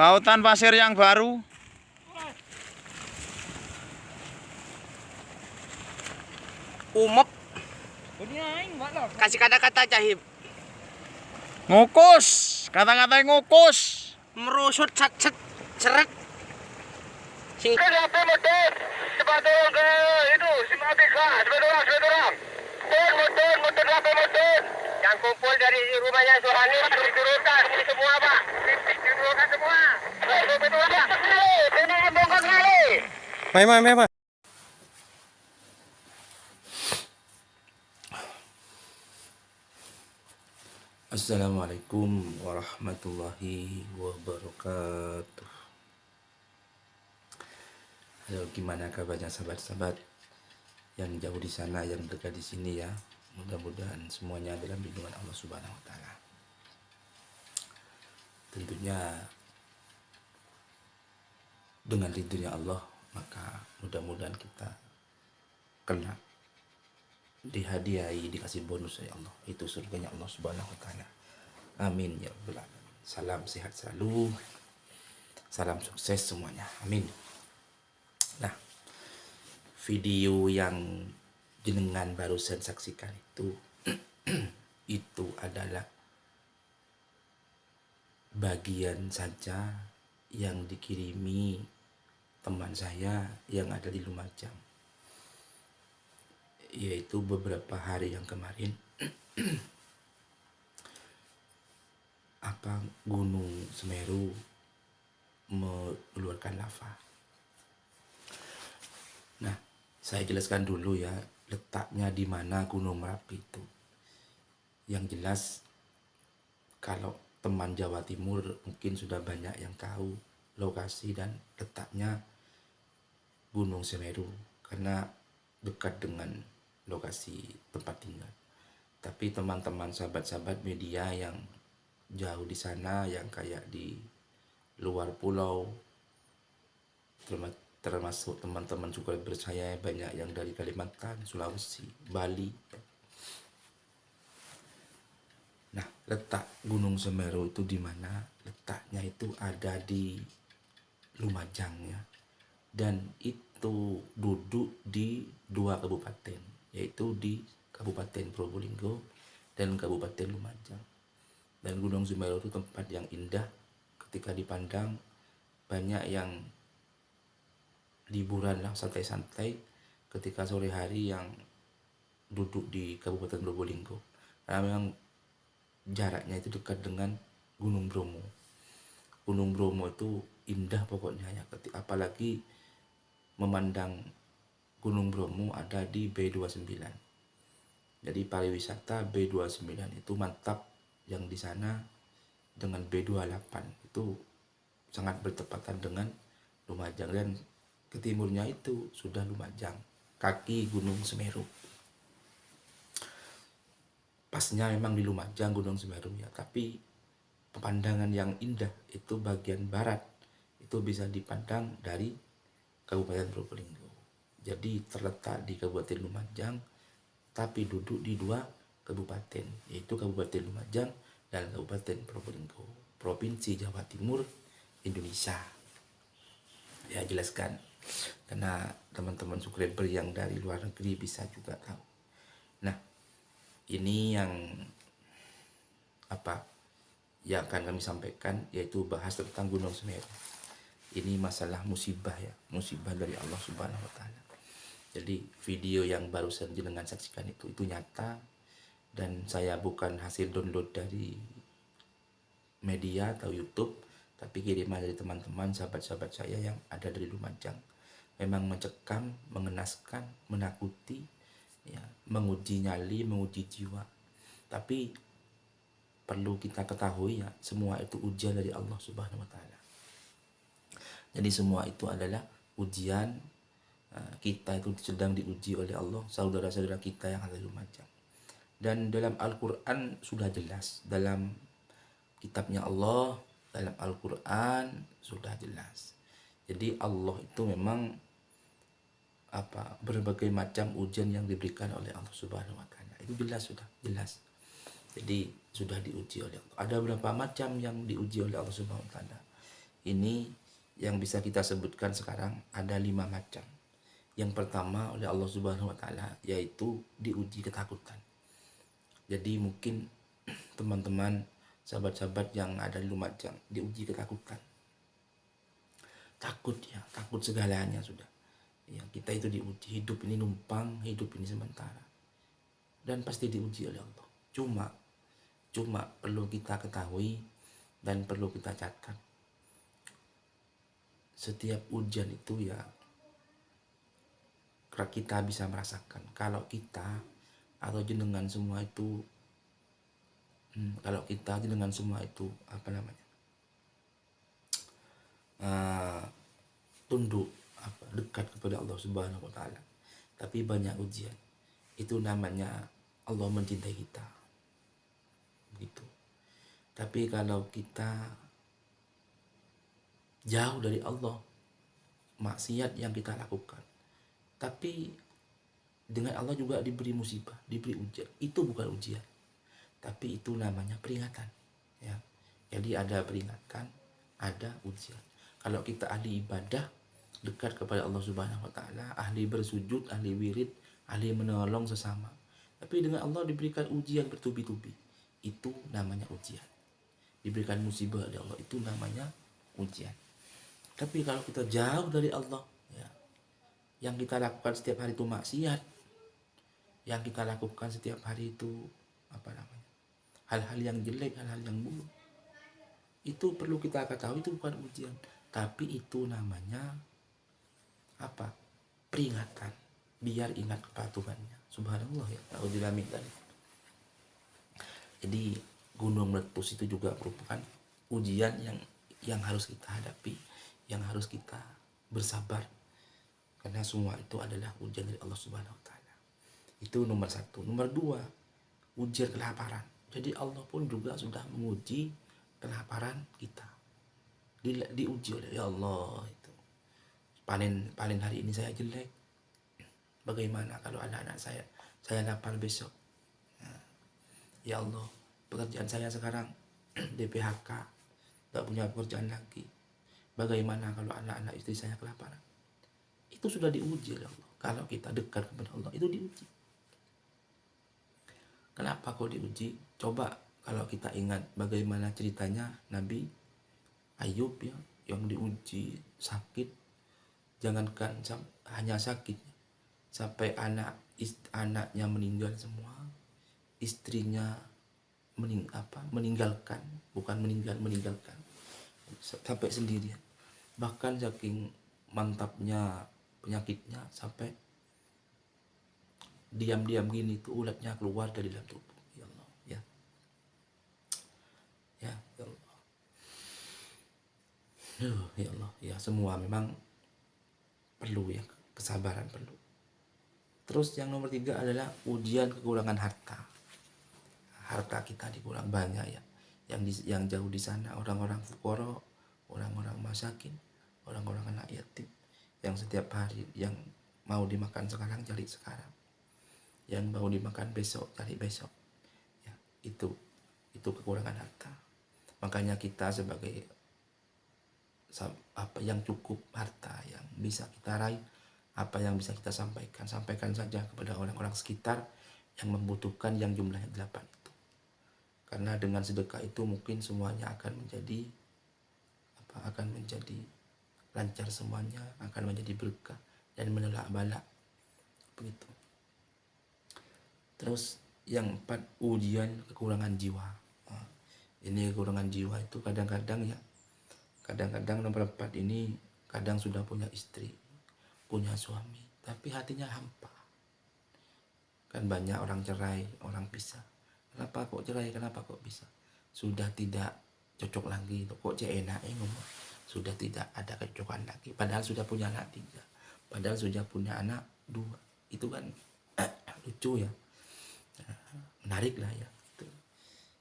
Lautan pasir yang baru. Umep. Kasih kata-kata Cahib. Ngukus. Kata-katanya ngukus. Merusut cet ceret. Sing Apa motor? Sepatu ke itu, Simabika, sepatu orang. Motor apa motor? Yang kumpul dari rumahnya Suhani diturunkan ini semua Pak. Diturunkan semua. Sepatu apa? Ini bongkar kali. Mai. Assalamualaikum warahmatullahi wabarakatuh. Halo, gimana kabarnya sahabat-sahabat yang jauh di sana, yang dekat di sini ya. Mudah-mudahan semuanya dalam lindungan Allah Subhanahu wa taala. Tentunya dengan ridhonya Allah, maka mudah-mudahan kita kena dihadiahi, dikasih bonus dari Allah, itu surganya Allah Subhanahu wa taala. Amin ya rabbal alamin. Salam sehat selalu, salam sukses semuanya, amin. Nah, video yang jenengan barusan saksikan itu itu adalah bagian saja yang dikirimi teman saya yang ada di Lumajang, yaitu beberapa hari yang kemarin Gunung Semeru mengeluarkan lava. Nah, saya jelaskan dulu ya letaknya di mana Gunung Merapi itu. Yang jelas kalau teman Jawa Timur mungkin sudah banyak yang tahu lokasi dan letaknya Gunung Semeru karena dekat dengan lokasi tempat tinggal. Tapi teman-teman sahabat-sahabat media yang jauh di sana, yang kayak di luar pulau, termasuk teman-teman juga bersaya banyak yang dari Kalimantan, Sulawesi, Bali. Nah, letak Gunung Semeru itu di mana? Letaknya itu ada di Lumajang ya. Dan itu duduk di dua kabupaten, yaitu di Kabupaten Probolinggo dan Kabupaten Lumajang. Dan Gunung Semeru itu tempat yang indah ketika dipandang, banyak yang liburan lah, santai-santai ketika sore hari yang duduk di Kabupaten Probolinggo. Karena memang jaraknya itu dekat dengan Gunung Bromo. Gunung Bromo itu indah pokoknya ya, apalagi memandang Gunung Bromo ada di B29. Jadi pariwisata B29 itu mantap, yang di sana dengan B28 itu sangat bertepatan dengan Lumajang, dan ke timurnya itu sudah Lumajang, kaki Gunung Semeru. Pasnya memang di Lumajang Gunung Semeru ya, tapi pemandangan yang indah itu bagian barat itu bisa dipandang dari Kabupaten Probolinggo. Jadi terletak di Kabupaten Lumajang tapi duduk di dua kabupaten, yaitu Kabupaten Lumajang dan Kabupaten Probolinggo, Provinsi Jawa Timur, Indonesia. Ya, jelaskan karena teman-teman subscriber yang dari luar negeri bisa juga tahu. Nah, ini yang yang akan kami sampaikan, yaitu bahas tentang Gunung Semeru. Ini masalah musibah ya, musibah dari Allah Subhanahu wa taala. Jadi video yang barusan jenengan saksikan itu nyata, dan saya bukan hasil download dari media atau YouTube, tapi kiriman dari teman-teman sahabat-sahabat saya yang ada dari Lumajang. Memang mencekam, mengenaskan, menakuti ya, menguji nyali, menguji jiwa. Tapi perlu kita ketahui ya, semua itu ujian dari Allah Subhanahu wa taala. Jadi semua itu adalah ujian. Kita itu sedang diuji oleh Allah, saudara-saudara kita yang ada di Lumajang. Dan dalam Al-Quran sudah jelas, dalam kitabnya Allah, dalam Al-Quran sudah jelas. Jadi Allah itu memang berbagai macam ujian yang diberikan oleh Allah Subhanahu wa taala. Itu sudah jelas. Jadi sudah diuji oleh Allah. Ada berapa macam yang diuji oleh Allah Subhanahu wa taala. Ini yang bisa kita sebutkan sekarang ada 5 macam. Yang pertama oleh Allah Subhanahu wa taala yaitu diuji ketakutan. Jadi mungkin teman-teman, sahabat-sahabat yang ada di Lumajang diuji ketakutan. Takut ya, takut segalanya sudah. Ya, kita itu diuji, hidup ini numpang, hidup ini sementara. Dan pasti diuji oleh Allah. Cuma perlu kita ketahui dan perlu kita catat. Setiap ujian itu ya kita bisa merasakan kalau kita atau jenengan semua itu apa namanya, tunduk dekat kepada Allah Subhanahu wa taala, tapi banyak ujian, itu namanya Allah mencintai kita begitu. Tapi kalau kita jauh dari Allah, maksiat yang kita lakukan, tapi dengan Allah juga diberi musibah, diberi ujian, itu bukan ujian, tapi itu namanya peringatan ya. Jadi ada peringatan, ada ujian. Kalau kita ahli ibadah, dekat kepada Allah Subhanahu wa taala, ahli bersujud, ahli wirid, ahli menolong sesama, tapi dengan Allah diberikan ujian bertubi-tubi, itu namanya ujian. Diberikan musibah oleh Allah, itu namanya ujian. Tapi kalau kita jauh dari Allah ya, yang kita lakukan setiap hari itu maksiat, yang kita lakukan setiap hari itu apa namanya, hal-hal yang jelek, hal-hal yang buruk, itu perlu kita ketahui itu bukan ujian, tapi itu namanya apa, peringatan, biar ingat kepatuhannya. Subhanallah ya, naudzubillah min dzalik. Jadi gunung meletus itu juga merupakan ujian yang harus kita hadapi, yang harus kita bersabar, karena semua itu adalah ujian dari Allah Subhanahu wa taala. Itu nomor 1. Nomor 2, ujian kelaparan. Jadi Allah pun juga sudah menguji kelaparan kita. Diuji oleh ya Allah itu. Panen hari ini saya jelek. Bagaimana kalau anak-anak saya lapar besok? Ya Allah, pekerjaan saya sekarang di PHK, tak punya pekerjaan lagi. Bagaimana kalau anak-anak istri saya kelaparan? Itu sudah diuji oleh Allah. Kalau kita dekat kepada Allah, itu diuji. Kenapa kok diuji? Coba kalau kita ingat bagaimana ceritanya Nabi Ayub ya, yang diuji sakit. Jangankan hanya sakit, sampai anaknya meninggal semua, istrinya meninggalkan, meninggalkan sampai sendirian. Bahkan saking mantapnya penyakitnya, sampai diam-diam gini tuh ulatnya keluar dari dalam tubuh. Ya Allah ya. Ya Allah. Ya Allah ya, semua memang perlu ya, kesabaran perlu. Terus yang nomor 3 adalah ujian kekurangan harta. Harta kita dikurang banyak ya. Yang jauh di sana orang-orang fuqara, orang-orang masakin, orang-orang anak yatim, yang setiap hari yang mau dimakan sekarang cari sekarang, yang mau dimakan besok cari besok. Ya, itu kekurangan harta. Makanya kita sebagai apa yang cukup harta yang bisa kita raih, apa yang bisa kita sampaikan saja kepada orang-orang sekitar yang membutuhkan, yang jumlahnya 8 itu. Karena dengan sedekah itu mungkin semuanya akan menjadi lancar, semuanya akan menjadi berkah dan menolak bala begitu. Terus yang 4, ujian kekurangan jiwa. Ini kekurangan jiwa itu kadang-kadang nomor 4 ini kadang sudah punya istri, punya suami, tapi hatinya hampa. Kan banyak orang cerai, orang pisah. Kenapa kok cerai? Kenapa kok bisa? Sudah tidak cocok lagi, kok enak ngomong. Sudah tidak ada kecocokan lagi. Padahal sudah punya anak 3, padahal sudah punya anak 2. Itu kan lucu ya, menarik lah ya. Itu.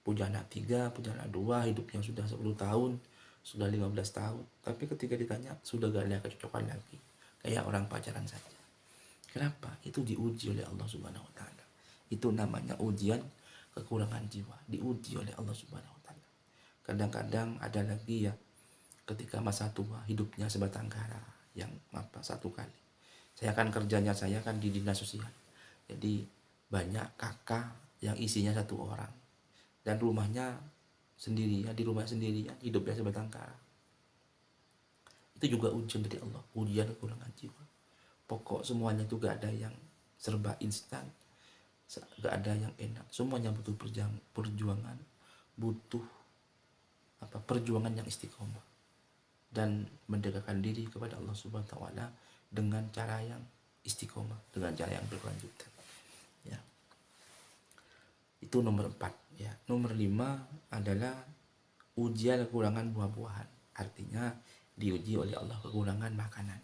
Punya anak 3, punya anak 2, hidupnya sudah 10 tahun, sudah 15 tahun. Tapi ketika ditanya sudah gak ada kecocokan lagi, kayak orang pacaran saja. Kenapa? Itu diuji oleh Allah Subhanahu wa taala. Itu namanya ujian kekurangan jiwa, diuji oleh Allah Subhanahu wa taala. Kadang-kadang ada lagi ya, ketika masa tua hidupnya sebatang kara yang satu kali. Saya kan kerjanya saya kan di dinas sosial. Jadi banyak kakak yang isinya satu orang dan rumahnya sendiri ya, di rumah sendiri ya, hidupnya sebatang kara. Itu juga ujian dari Allah, ujian kekurangan jiwa. Pokok semuanya itu gak ada yang serba instan, gak ada yang enak. Semuanya butuh perjuangan, butuh perjuangan yang istiqomah dan mendekatkan diri kepada Allah Subhanahu wa taala dengan cara yang istiqomah, dengan cara yang berkelanjutan. Ya. Itu nomor 4 ya. Nomor 5 adalah ujian kekurangan buah-buahan. Artinya diuji oleh Allah kekurangan makanan.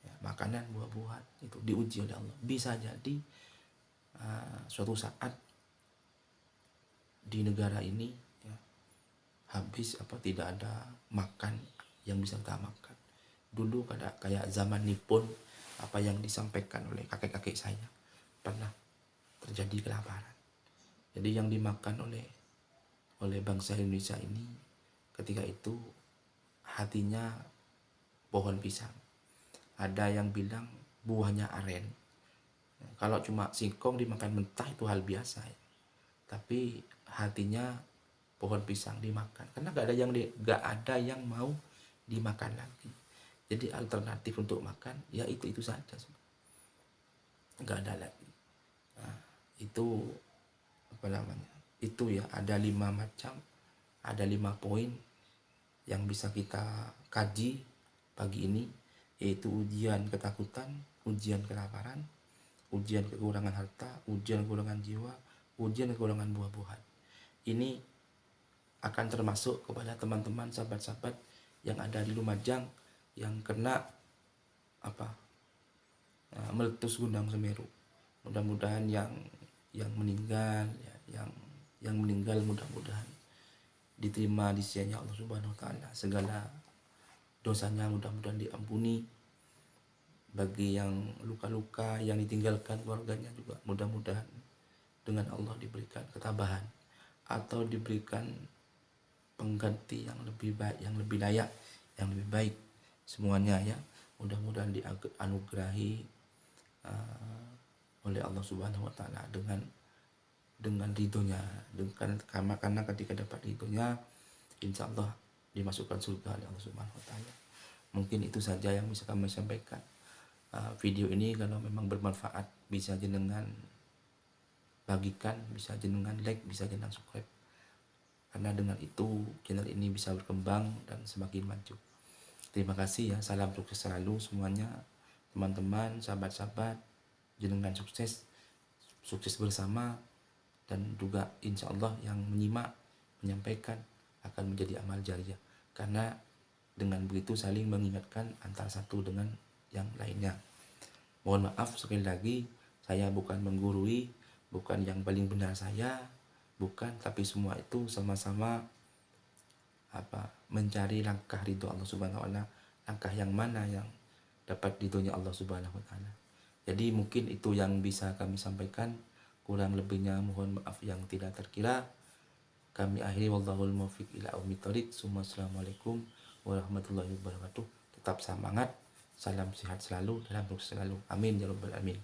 Ya, makanan buah-buahan itu diuji oleh Allah. Bisa jadi suatu saat di negara ini ya, habis tidak ada makan yang bisa kita makan. Dulu kayak zaman Nippon, apa yang disampaikan oleh kakek-kakek saya, pernah terjadi kelaparan. Jadi yang dimakan oleh bangsa Indonesia ini ketika itu hatinya pohon pisang. Ada yang bilang buahnya aren. Kalau cuma singkong dimakan mentah itu hal biasa ya. Tapi hatinya pohon pisang dimakan karena gak ada yang mau dimakan lagi. Jadi alternatif untuk makan ya itu saja, nggak ada lagi. Nah, itu itu ya, ada 5 macam, ada 5 poin yang bisa kita kaji pagi ini, yaitu ujian ketakutan, ujian kelaparan, ujian kekurangan harta, ujian kekurangan jiwa, ujian kekurangan buah-buahan. Ini akan termasuk kepada teman-teman sahabat-sahabat yang ada di Lumajang yang kena meletus Gunung Semeru. Mudah-mudahan yang meninggal ya, yang meninggal mudah-mudahan diterima di sisinya Allah Subhanahu wa taala. Segala dosanya mudah-mudahan diampuni. Bagi yang luka-luka yang ditinggalkan keluarganya juga mudah-mudahan dengan Allah diberikan ketabahan atau diberikan pengganti yang lebih baik, yang lebih layak, yang lebih baik semuanya ya. Mudah-mudahan dianugerahi oleh Allah Subhanahu wa taala dengan ridhonya, karena ketika dapat ridhonya insya Allah dimasukkan surga oleh Allah Subhanahu wa taala. Mungkin itu saja yang bisa kami sampaikan. Video ini kalau memang bermanfaat bisa jenengan bagikan, bisa jenengan like, bisa jenengan subscribe, karena dengan itu channel ini bisa berkembang dan semakin maju. Terima kasih ya, salam sukses selalu semuanya teman-teman, sahabat-sahabat, jenengan sukses bersama, dan juga insya Allah yang menyimak, menyampaikan akan menjadi amal jariah, karena dengan begitu saling mengingatkan antara satu dengan yang lainnya. Mohon maaf sekali lagi, saya bukan menggurui, bukan yang paling benar saya, bukan, tapi semua itu sama-sama mencari langkah ridho Allah Subhanahu wa taala, langkah yang mana yang dapat ridhonya Allah Subhanahu wa taala. Jadi mungkin itu yang bisa kami sampaikan, kurang lebihnya mohon maaf yang tidak terkira. Kami akhiri, wallahul muwaffiq ila aqwamit thoriq. Assalamualaikum warahmatullahi wabarakatuh. Tetap semangat, salam sehat selalu, dalam sukses selalu. Amin ya rabbal alamin.